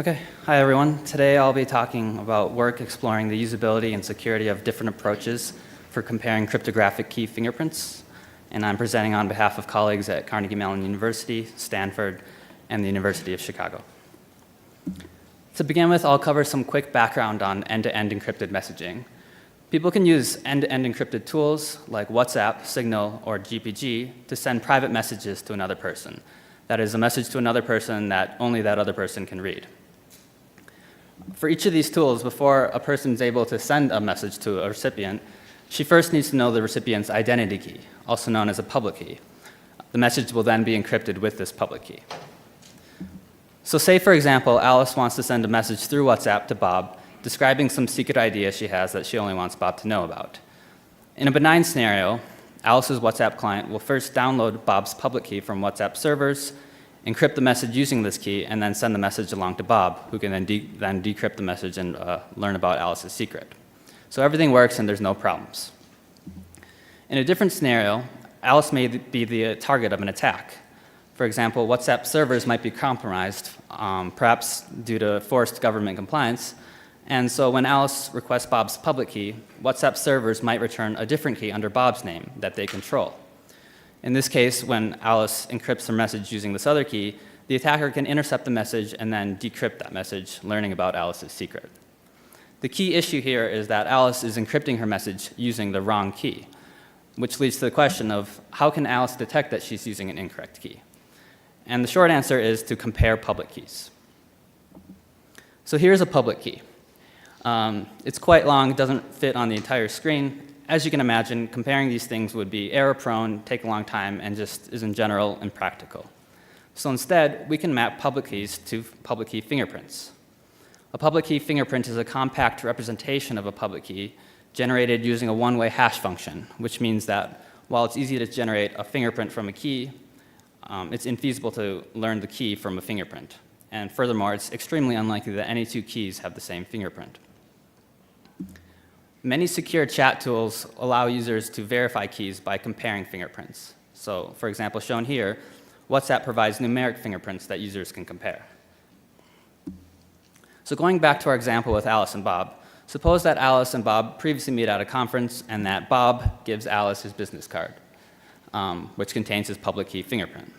Okay, hi everyone. Today I'll be talking about work exploring the usability and security of different approaches for comparing cryptographic key fingerprints. And I'm presenting on behalf of colleagues at Carnegie Mellon University, Stanford, and the University of Chicago. To begin with, I'll cover some quick background on end-to-end encrypted messaging. People can use end-to-end encrypted tools like WhatsApp, Signal, or GPG to send private messages to another person. That is, a message to another person that only that other person can read. For each of these tools, before a person is able to send a message to a recipient, she first needs to know the recipient's identity key, also known as a public key. The message will then be encrypted with this public key. So say, for example, Alice wants to send a message through WhatsApp to Bob describing some secret idea she has that she only wants Bob to know about. In a benign scenario, Alice's WhatsApp client will first download Bob's public key from WhatsApp servers, encrypt the message using this key, and then send the message along to Bob, who can then decrypt the message and learn about Alice's secret. So everything works and there's no problems. In a different scenario, Alice may be the target of an attack. For example, WhatsApp servers might be compromised, perhaps due to forced government compliance, and so when Alice requests Bob's public key, WhatsApp servers might return a different key under Bob's name that they control. In this case, when Alice encrypts her message using this other key, the attacker can intercept the message and then decrypt that message, learning about Alice's secret. The key issue here is that Alice is encrypting her message using the wrong key, which leads to the question of how can Alice detect that she's using an incorrect key? And the short answer is to compare public keys. So here's a public key. It's quite long, it doesn't fit on the entire screen. As you can imagine, comparing these things would be error-prone, take a long time, and just is in general impractical. So instead, we can map public keys to public key fingerprints. A public key fingerprint is a compact representation of a public key generated using a one-way hash function, which means that while it's easy to generate a fingerprint from a key, it's infeasible to learn the key from a fingerprint. And furthermore, it's extremely unlikely that any two keys have the same fingerprint. Many secure chat tools allow users to verify keys by comparing fingerprints. So, for example, shown here, WhatsApp provides numeric fingerprints that users can compare. So going back to our example with Alice and Bob, suppose that Alice and Bob previously meet at a conference and that Bob gives Alice his business card, which contains his public key fingerprint.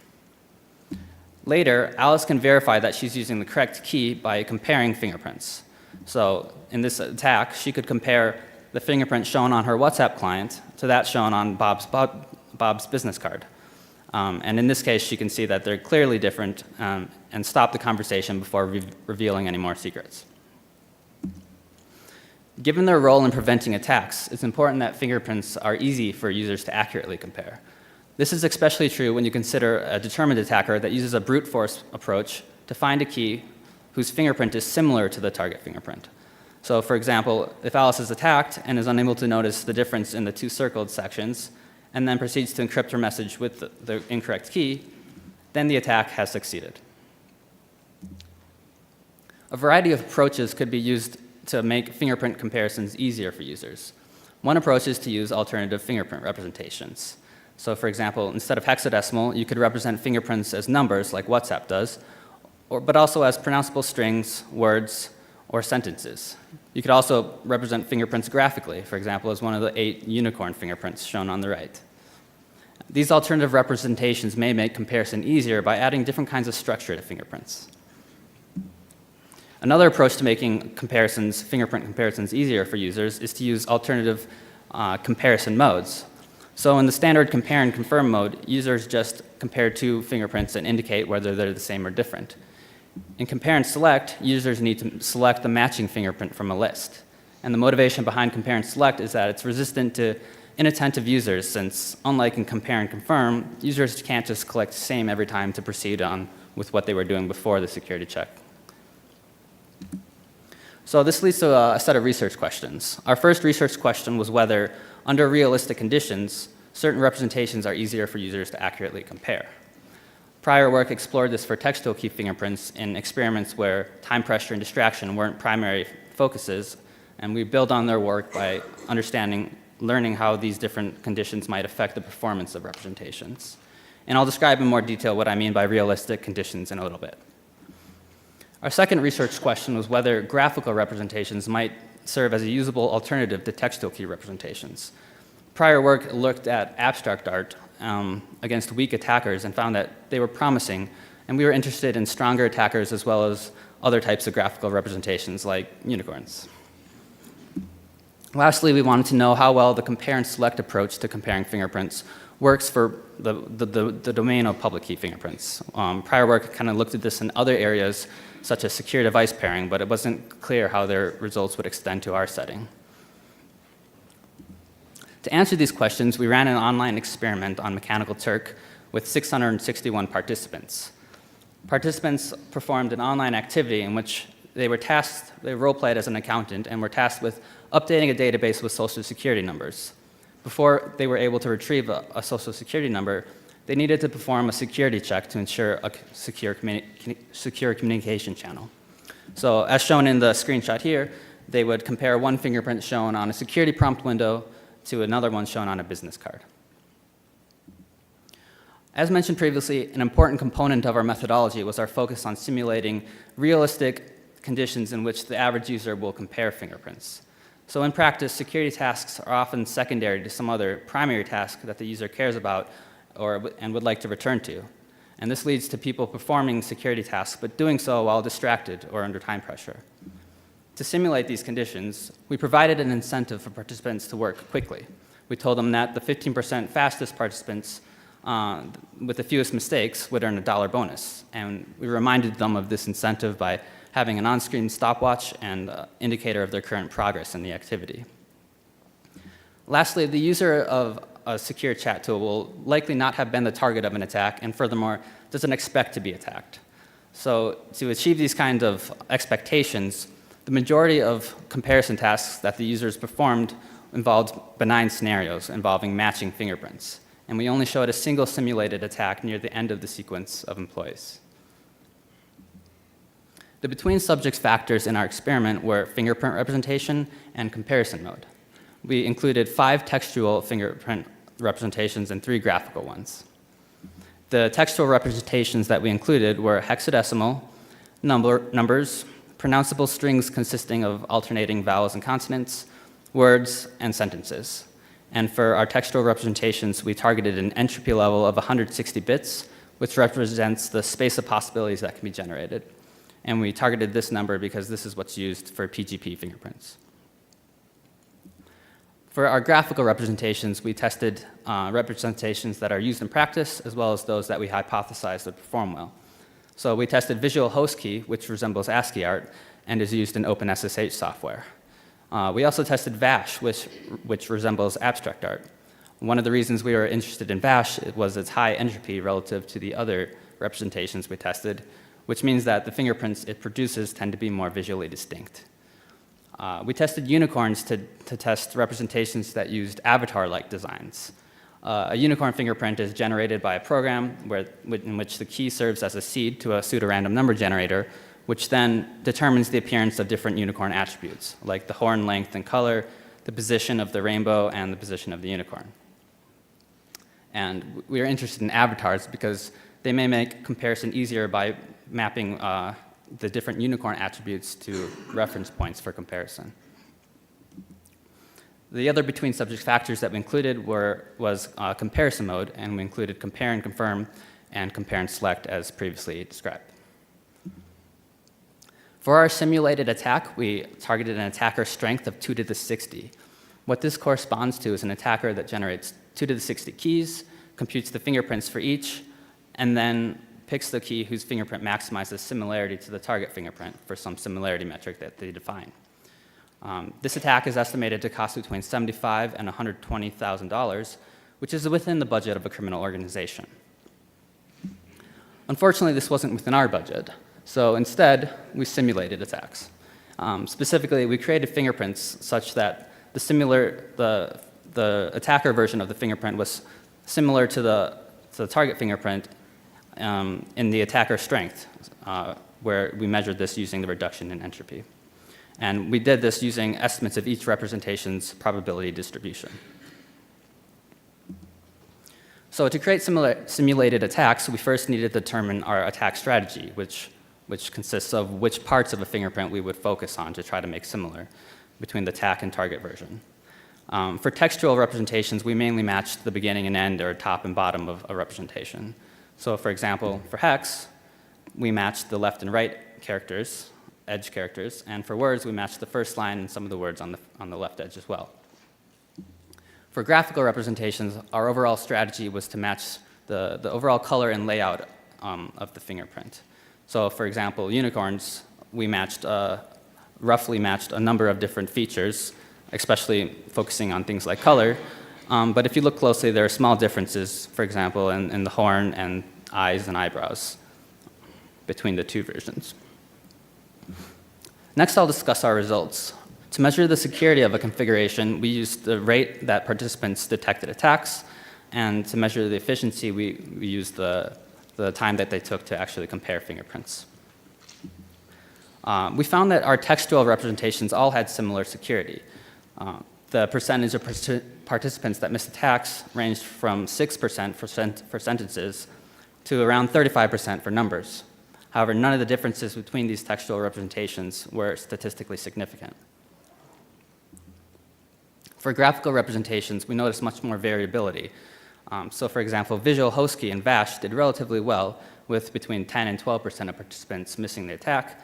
Later, Alice can verify that she's using the correct key by comparing fingerprints. So in this attack, she could compare the fingerprint shown on her WhatsApp client to that shown on Bob's business card. And in this case, she can see that they're clearly different and stop the conversation before revealing any more secrets. Given their role in preventing attacks, it's important that fingerprints are easy for users to accurately compare. This is especially true when you consider a determined attacker that uses a brute force approach to find a key whose fingerprint is similar to the target fingerprint. So for example, if Alice is attacked and is unable to notice the difference in the two circled sections, and then proceeds to encrypt her message with the incorrect key, then the attack has succeeded. A variety of approaches could be used to make fingerprint comparisons easier for users. One approach is to use alternative fingerprint representations. So for example, instead of hexadecimal, you could represent fingerprints as numbers like WhatsApp does, but also as pronounceable strings, words, or sentences. You could also represent fingerprints graphically, for example, as one of the 8 unicorn fingerprints shown on the right. These alternative representations may make comparison easier by adding different kinds of structure to fingerprints. Another approach to making fingerprint comparisons easier for users is to use alternative comparison modes. So in the standard compare and confirm mode, users just compare two fingerprints and indicate whether they're the same or different. In compare and select, users need to select the matching fingerprint from a list. And the motivation behind compare and select is that it's resistant to inattentive users, since unlike in compare and confirm, users can't just collect the same every time to proceed on with what they were doing before the security check. So this leads to a set of research questions. Our first research question was whether, under realistic conditions, certain representations are easier for users to accurately compare. Prior work explored this for textual key fingerprints in experiments where time pressure and distraction weren't primary focuses, and we build on their work by learning how these different conditions might affect the performance of representations. And I'll describe in more detail what I mean by realistic conditions in a little bit. Our second research question was whether graphical representations might serve as a usable alternative to textual key representations. Prior work looked at abstract art against weak attackers and found that they were promising, and we were interested in stronger attackers as well as other types of graphical representations like unicorns. Lastly, we wanted to know how well the compare and select approach to comparing fingerprints works for the domain of public key fingerprints. Prior work kind of looked at this in other areas, such as secure device pairing, but it wasn't clear how their results would extend to our setting. To answer these questions, we ran an online experiment on Mechanical Turk with 661 participants. Participants performed an online activity in which they role-played as an accountant and were tasked with updating a database with social security numbers. Before they were able to retrieve a social security number, they needed to perform a security check to ensure a secure communication channel. So as shown in the screenshot here, they would compare one fingerprint shown on a security prompt window to another one shown on a business card. As mentioned previously, an important component of our methodology was our focus on simulating realistic conditions in which the average user will compare fingerprints. So in practice, security tasks are often secondary to some other primary task that the user cares about and would like to return to. And this leads to people performing security tasks, but doing so while distracted or under time pressure. To simulate these conditions, we provided an incentive for participants to work quickly. We told them that the 15% fastest participants with the fewest mistakes would earn a $1 bonus. And we reminded them of this incentive by having an on-screen stopwatch and indicator of their current progress in the activity. Lastly, the user of a secure chat tool will likely not have been the target of an attack, and furthermore, doesn't expect to be attacked. So to achieve these kinds of expectations, the majority of comparison tasks that the users performed involved benign scenarios involving matching fingerprints. And we only showed a single simulated attack near the end of the sequence of employees. The between subjects factors in our experiment were fingerprint representation and comparison mode. We included 5 textual fingerprint representations and 3 graphical ones. The textual representations that we included were hexadecimal, numbers, pronounceable strings consisting of alternating vowels and consonants, words, and sentences. And for our textual representations, we targeted an entropy level of 160 bits, which represents the space of possibilities that can be generated. And we targeted this number because this is what's used for PGP fingerprints. For our graphical representations, we tested representations that are used in practice, as well as those that we hypothesized would perform well. So we tested visual host key, which resembles ASCII art, and is used in OpenSSH software. We also tested VASH, which resembles abstract art. One of the reasons we were interested in VASH was its high entropy relative to the other representations we tested, which means that the fingerprints it produces tend to be more visually distinct. We tested unicorns to test representations that used avatar-like designs. A unicorn fingerprint is generated by a program in which the key serves as a seed to a pseudorandom number generator, which then determines the appearance of different unicorn attributes, like the horn length and color, the position of the rainbow, and the position of the unicorn. And we are interested in avatars because they may make comparison easier by mapping the different unicorn attributes to reference points for comparison. The other between subject factors that we included was comparison mode, and we included compare and confirm and compare and select as previously described. For our simulated attack, we targeted an attacker strength of 2 to the 60. What this corresponds to is an attacker that generates 2 to the 60 keys, computes the fingerprints for each, and then picks the key whose fingerprint maximizes similarity to the target fingerprint for some similarity metric that they define. This attack is estimated to cost between $75,000 and $120,000, which is within the budget of a criminal organization. Unfortunately, this wasn't within our budget, so instead, we simulated attacks. Specifically, we created fingerprints such that the attacker version of the fingerprint was similar to the target fingerprint in the attacker strength, where we measured this using the reduction in entropy. And we did this using estimates of each representation's probability distribution. So to create simulated attacks, we first needed to determine our attack strategy, which which consists of which parts of a fingerprint we would focus on to try to make similar between the TAC and target version. For textual representations, we mainly matched the beginning and end, or top and bottom of a representation. So for example, for hex, we matched the left and right characters, edge characters, and for words, we matched the first line and some of the words on the left edge as well. For graphical representations, our overall strategy was to match the overall color and layout of the fingerprint. So for example, unicorns, we roughly matched a number of different features, especially focusing on things like color. But if you look closely, there are small differences, for example, in the horn and eyes and eyebrows between the two versions. Next, I'll discuss our results. To measure the security of a configuration, we used the rate that participants detected attacks, and to measure the efficiency, we used the time that they took to actually compare fingerprints. We found that our textual representations all had similar security. The percentage of participants that missed attacks ranged from 6% for sentences to around 35% for numbers. However, none of the differences between these textual representations were statistically significant. For graphical representations, we noticed much more variability. So for example, visual host key and VASH did relatively well, with between 10 and 12% of participants missing the attack,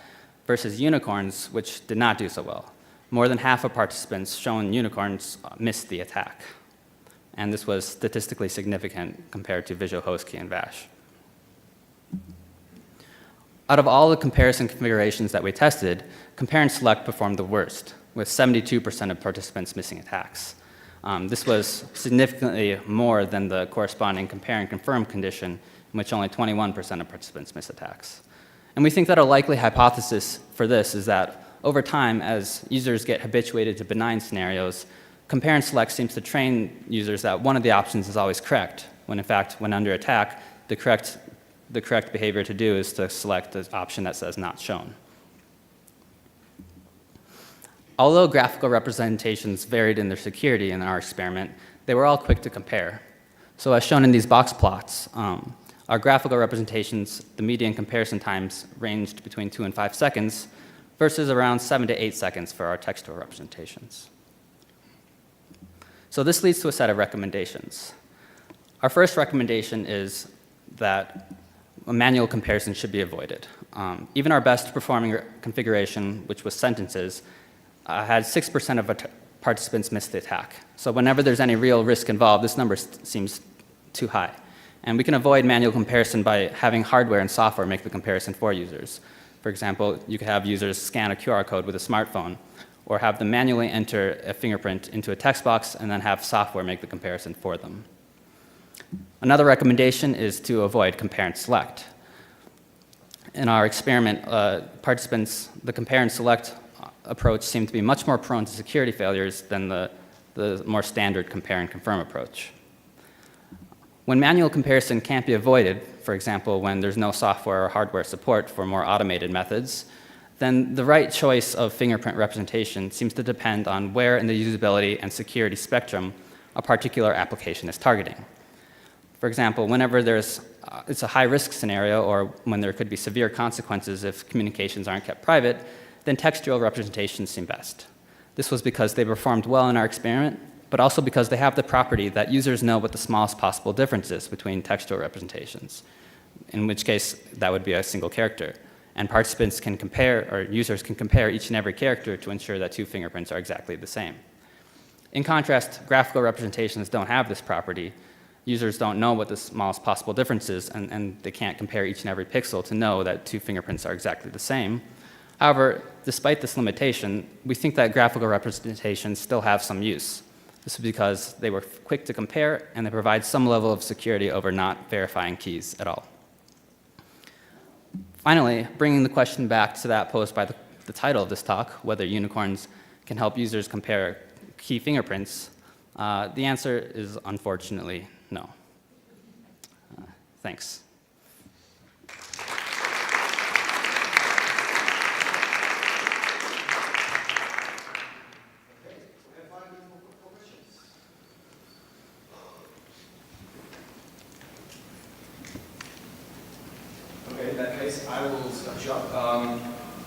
versus unicorns, which did not do so well. More than half of participants shown unicorns missed the attack. And this was statistically significant compared to visual host key and VASH. Out of all the comparison configurations that we tested, compare and select performed the worst, with 72% of participants missing attacks. This was significantly more than the corresponding compare and confirm condition, in which only 21% of participants miss attacks. And we think that a likely hypothesis for this is that over time, as users get habituated to benign scenarios, compare and select seems to train users that one of the options is always correct, when in fact, when under attack, the correct behavior to do is to select the option that says not shown. Although graphical representations varied in their security in our experiment, they were all quick to compare. So as shown in these box plots, our graphical representations, the median comparison times ranged between 2 and 5 seconds, versus around 7 to 8 seconds for our textual representations. So this leads to a set of recommendations. Our first recommendation is that a manual comparison should be avoided. Even our best performing configuration, which was sentences, had 6% of participants miss the attack. So whenever there's any real risk involved, this number seems too high. And we can avoid manual comparison by having hardware and software make the comparison for users. For example, you could have users scan a QR code with a smartphone, or have them manually enter a fingerprint into a text box and then have software make the comparison for them. Another recommendation is to avoid compare and select. In our experiment, the compare and select approach seemed to be much more prone to security failures than the more standard compare and confirm approach. When manual comparison can't be avoided, for example, when there's no software or hardware support for more automated methods, then the right choice of fingerprint representation seems to depend on where in the usability and security spectrum a particular application is targeting. For example, whenever it's a high-risk scenario, or when there could be severe consequences if communications aren't kept private, then textual representations seem best. This was because they performed well in our experiment, but also because they have the property that users know what the smallest possible difference is between textual representations, in which case that would be a single character. And participants can compare, or users can compare each and every character to ensure that two fingerprints are exactly the same. In contrast, graphical representations don't have this property. Users don't know what the smallest possible difference is, and they can't compare each and every pixel to know that two fingerprints are exactly the same. However, despite this limitation, we think that graphical representations still have some use. This is because they were quick to compare, and they provide some level of security over not verifying keys at all. Finally, bringing the question back to that posed by the title of this talk, whether unicorns can help users compare key fingerprints, the answer is unfortunately no. Thanks. Okay, in that case, case, I will start shop.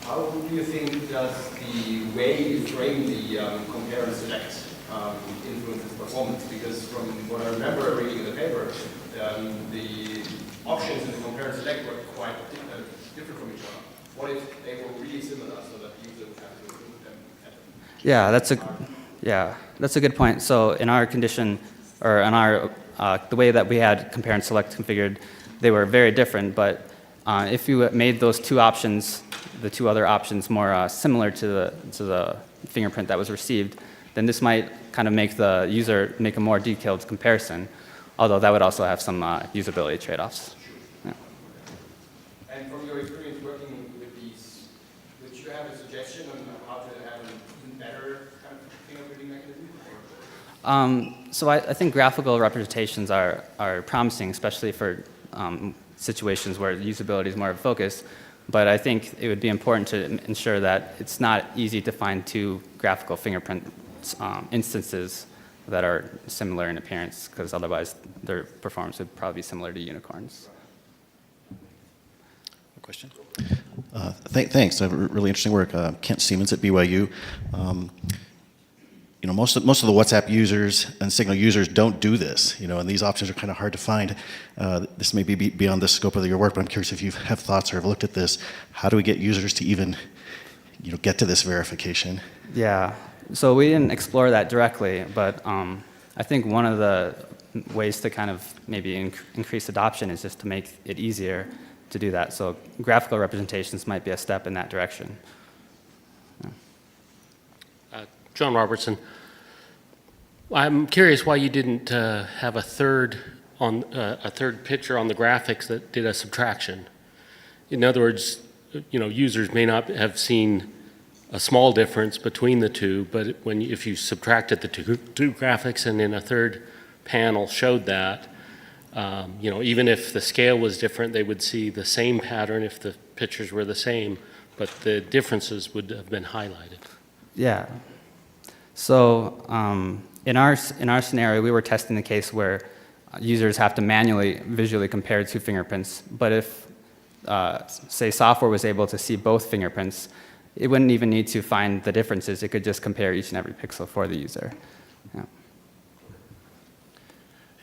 How do you think does the way you frame the compare and select influence its performance? Because from what I remember reading in the paper, the options in the compare and select were quite different from each other. What if they were really similar so that the user would have to include them? That's a good point. So in our condition, or in our the way that we had compare and select configured, they were very different. But if you made those two options, the two other options, more similar to the fingerprint that was received, then this might kind of make the user make a more detailed comparison. Although that would also have some usability trade-offs. Yeah. And from your experience working with these, would you have a suggestion on how to have an even better kind of fingerprinting mechanism? So I think graphical representations are promising, especially for situations where usability is more of a focus. But I think it would be important to ensure that it's not easy to find two graphical fingerprint instances that are similar in appearance, because otherwise their performance would probably be similar to unicorns. Question? Thanks. Really interesting work. Kent Siemens at BYU. Most of the WhatsApp users and Signal users don't do this, and these options are kind of hard to find. This may be beyond the scope of your work, but I'm curious if you have thoughts or have looked at this. How do we get users to even, get to this verification? Yeah. So we didn't explore that directly, but I think one of the ways to kind of maybe increase adoption is just to make it easier to do that. So graphical representations might be a step in that direction. John Robertson. I'm curious why you didn't have a third picture on the graphics that did a subtraction. In other words, users may not have seen a small difference between the two, but if you subtracted the two graphics and in a third panel showed that, even if the scale was different, they would see the same pattern if the pictures were the same, but the differences would have been highlighted. Yeah. So in our scenario, we were testing the case where users have to manually visually compare two fingerprints. But if, say, software was able to see both fingerprints, it wouldn't even need to find the differences. It could just compare each and every pixel for the user. Yeah.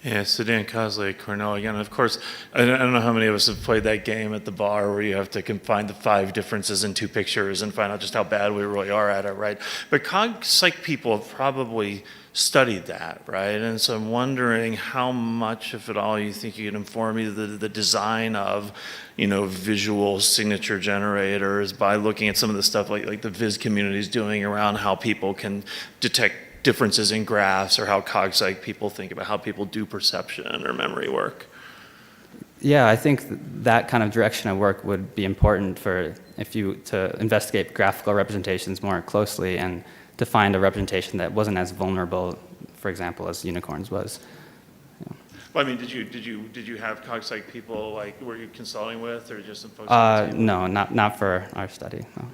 Yeah, so Dan Cosley, Cornell again. Of course, I don't know how many of us have played that game at the bar where you have to find the 5 differences in 2 pictures and find out just how bad we really are at it, right? But psych people have probably studied that, right? And so I'm wondering how much, if at all, you think you can inform me the design of, visual signature generators by looking at some of the stuff like the Viz community is doing around how people can detect differences in graphs, or how cog-psych people think about how people do perception or memory work. Yeah, I think that kind of direction of work would be important to investigate graphical representations more closely and to find a representation that wasn't as vulnerable, for example, as unicorns was. Yeah. Well, I mean, did you have cog-psych people were you consulting with, or just some folks? No, not for our study. No.